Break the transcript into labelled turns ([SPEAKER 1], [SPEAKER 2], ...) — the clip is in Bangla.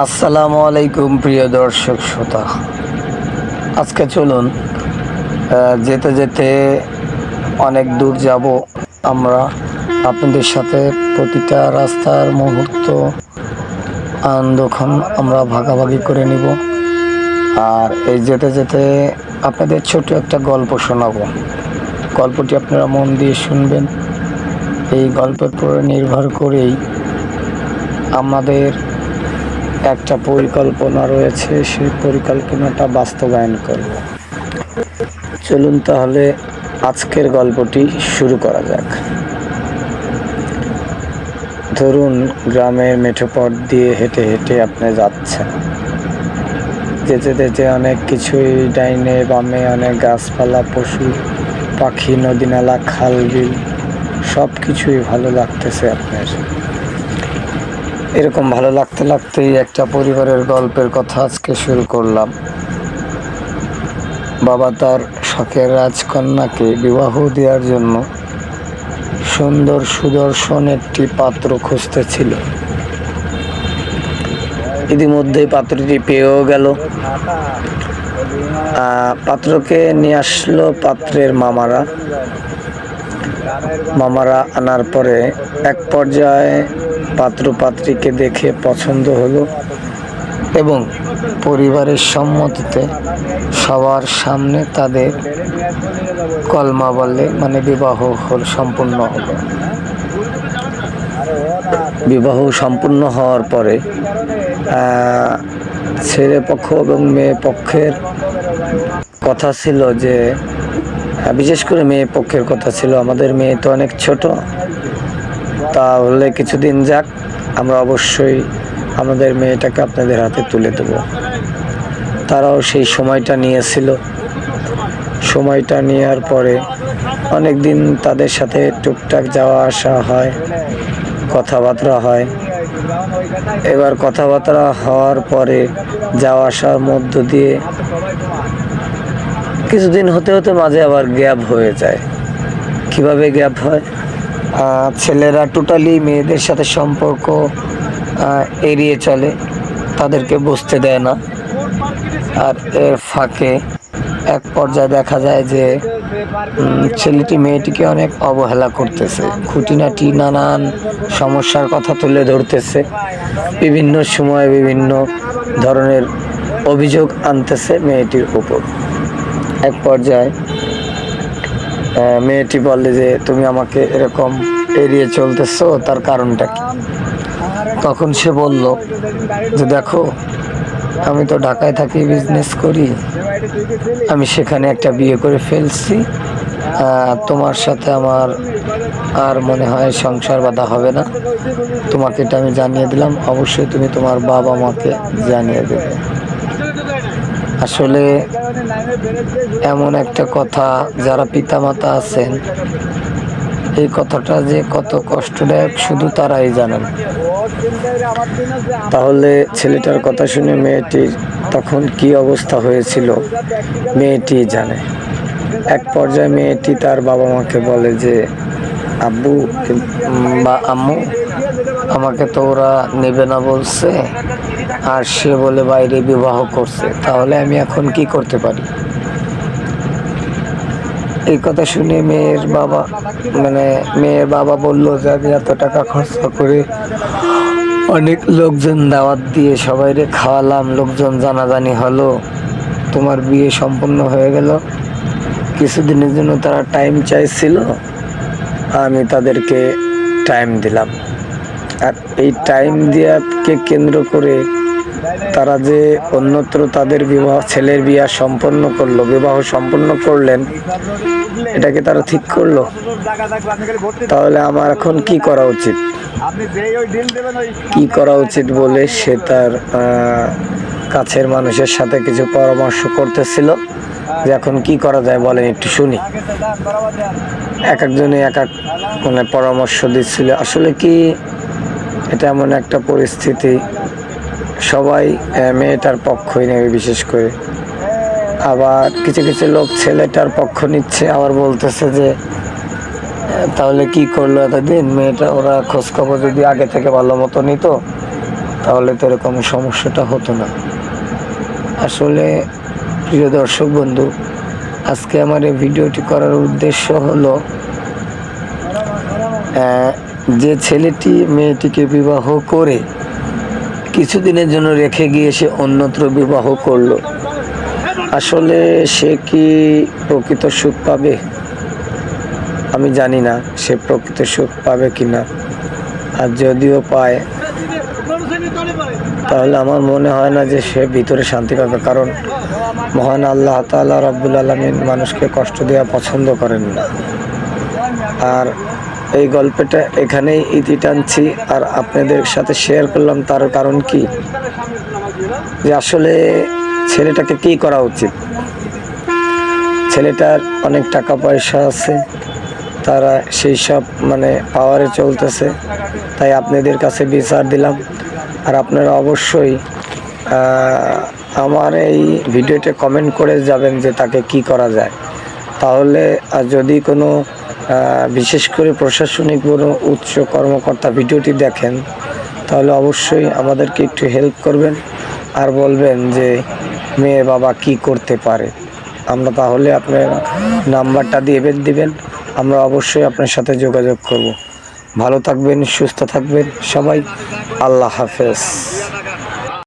[SPEAKER 1] আসসালামু আলাইকুম প্রিয় দর্শক শ্রোতা। আজকে চলুন যেতে যেতে অনেক দূর যাব। আমরা আপনাদের সাথে প্রতিটা রাস্তার মুহূর্ত আনন্দক্ষণ আমরা ভাগাভাগি করে নিব। আর এই যেতে যেতে আপনাদের ছোট একটা গল্প শোনাবো। গল্পটি আপনারা মন দিয়ে শুনবেন। এই গল্পের উপরে নির্ভর করেই আমাদের একটা পরিকল্পনা রয়েছে, সেই পরিকল্পনাটা বাস্তবায়ন করব। চলুন তাহলে আজকের গল্পটি শুরু করা যাক। ধরুন গ্রামের মেঠো পথ দিয়ে হেঁটে হেঁটে আপনি যাচ্ছেন। যেতে যেতে অনেক কিছুই ডাইনে বামে অনেক গাছপালা, পশু পাখি, নদী নালা, খাল বিল সব কিছুই ভালো লাগতেছে আপনার। এরকম ভালো লাগতে লাগতেই একটা পরিবারের গল্পের কথা আজকে শুরু করলাম। বাবা তার শখের রাজকন্যাকে বিবাহ দেওয়ার জন্য সুন্দর সুদর্শন একটি পাত্র খুঁজতেছিল। ইতিমধ্যেই পাত্রটি পেয়েও গেল। পাত্রকে নিয়ে আসলো পাত্রের মামারা আনার পরে এক পর্যায়ে পাত্র পাত্রীকে দেখে পছন্দ হলো এবং পরিবারের সম্মতিতে সবার সামনে তাদের কলমা বলে মানে বিবাহ সম্পূর্ণ হলো। বিবাহ সম্পূর্ণ হওয়ার পরে ছেলে পক্ষ এবং মেয়ে পক্ষের কথা ছিল যে, বিশেষ করে মেয়ে পক্ষের কথা ছিল, আমাদের মেয়ে তো অনেক ছোট, তাহলে কিছুদিন যাক, আমরা অবশ্যই আমাদের মেয়েটাকে আপনাদের হাতে তুলে দেব। তারাও সেই সময়টা নিয়েছিল। সময়টা নেওয়ার পরে অনেক দিন তাদের সাথে টুকটাক যাওয়া আসা হয়, কথাবার্তা হয়। এবার কথাবার্তা হওয়ার পরে যাওয়া আসার মধ্য দিয়ে কিছুদিন হতে হতে মাঝে আবার গ্যাপ হয়ে যায়। কিভাবে গ্যাপ হয়? ছেলেরা টোটালি মেয়েদের সাথে সম্পর্ক এড়িয়ে চলে, তাদেরকে বুঝতে দেয় না। আর এর ফাঁকে এক পর্যায়ে দেখা যায় যে ছেলেটি মেয়েটিকে অনেক অবহেলা করতেছে, খুঁটিনাটি নানান সমস্যার কথা তুলে ধরতেছে, বিভিন্ন সময় বিভিন্ন ধরনের অভিযোগ আনতেছে মেয়েটির উপর। এক পর্যায়ে মেয়েটি বলে যে, তুমি আমাকে এরকম এড়িয়ে চলতেছো, তার কারণটা কি? তখন সে বলল যে, দেখো, আমি তো ঢাকায় থাকি, বিজনেস করি, আমি সেখানে একটা বিয়ে করে ফেলছি। তোমার সাথে আমার আর মনে হয় সংসার বাঁধা হবে না। তোমাকে এটা আমি জানিয়ে দিলাম, অবশ্যই তুমি তোমার বাবা মাকে জানিয়ে দেবে। আসলে এমন একটা কথা, যারা পিতামাতা আছেন, এই কথাটা যে কত কষ্টদায়ক শুধু তারাই জানেন। তাহলে ছেলেটার কথা শুনে মেয়েটির তখন কি অবস্থা হয়েছিল মেয়েটি জানে। এক পর্যায়ে মেয়েটি তার বাবা মাকে বলে যে, আব্বু বা আম্মু, আমাকে তো ওরা নেবে না বলছে, আর সে বলে বাইরে বিবাহ করছে, তাহলে আমি এখন কি করতে পারি? এই কথা শুনে মেয়ের বাবা বলল যে, আমি এত টাকা খরচা করে অনেক লোকজন দাওয়াত দিয়ে সবাইরে খাওয়ালাম, লোকজন জানাজানি হলো, তোমার বিয়ে সম্পূর্ণ হয়ে গেল। কিছুদিনের জন্য তারা টাইম চাইছিল, আমি তাদেরকে টাইম দিলাম। আর এই টাইম দেওয়াকে কেন্দ্র করে তারা যে অন্যত্র তাদের ছেলের বিবাহ সম্পন্ন করলেন, এটাকে তারা ঠিক করলো। তাহলে আমার এখন কি করা উচিত? কি করা উচিত বলে সে তার কাছের মানুষের সাথে কিছু পরামর্শ করতেছিল যে এখন কি করা যায় বলেন একটু শুনি। এক একজনে এক এক পরামর্শ দিচ্ছিল। আসলে কি, এটা এমন একটা পরিস্থিতি, সবাই মেয়েটার পক্ষই নেবে, বিশেষ করে আবার কিছু কিছু লোক ছেলেটার পক্ষ নিচ্ছে, আবার বলতেছে যে তাহলে কি করলো এতদিন মেয়েটা, ওরা খোঁজখবর যদি আগে থেকে ভালো মতো নিত তাহলে তো এরকম সমস্যাটা হতো না। আসলে প্রিয় দর্শক বন্ধু, আজকে আমার এই ভিডিওটি করার উদ্দেশ্য হলো যে ছেলেটি মেয়েটিকে বিবাহ করে কিছুদিনের জন্য রেখে গিয়ে সে অন্যত্র বিবাহ করলো, আসলে সে কি প্রকৃত সুখ পাবে? আমি জানি না সে প্রকৃত সুখ পাবে কিনা। আর যদিও পায় তাহলে আমার মনে হয় না যে সে ভিতরে শান্তি পাবে, কারণ মহান আল্লাহ তাআলা রব্বুল আলামিন মানুষকে কষ্ট দেওয়া পছন্দ করেন না। আর এই গল্পটা এখানেই ইতি টানছি আর আপনাদের সাথে শেয়ার করলাম, তার কারণ কি যে আসলে ছেলেটাকে কি করা উচিত। ছেলেটার অনেক টাকা পয়সা আছে, তারা সেই সব পাওয়ারে চলতেছে, তাই আপনাদের কাছে বিচার দিলাম। আর আপনারা অবশ্যই আমার এই ভিডিওতে কমেন্ট করে যাবেন যে তাকে কি করা যায়। তাহলে যদি কোনো বিশেষ করে প্রশাসনিক কোনো উচ্চ কর্মকর্তা ভিডিওটি দেখেন, তাহলে অবশ্যই আমাদেরকে একটু হেল্প করবেন আর বলবেন যে মেয়ের বাবা কি করতে পারে। আমরা তাহলে আপনার নাম্বারটা দিবেন, আমরা অবশ্যই আপনার সাথে যোগাযোগ করব। ভালো থাকবেন, সুস্থ থাকবেন সবাই। আল্লাহ হাফেজ।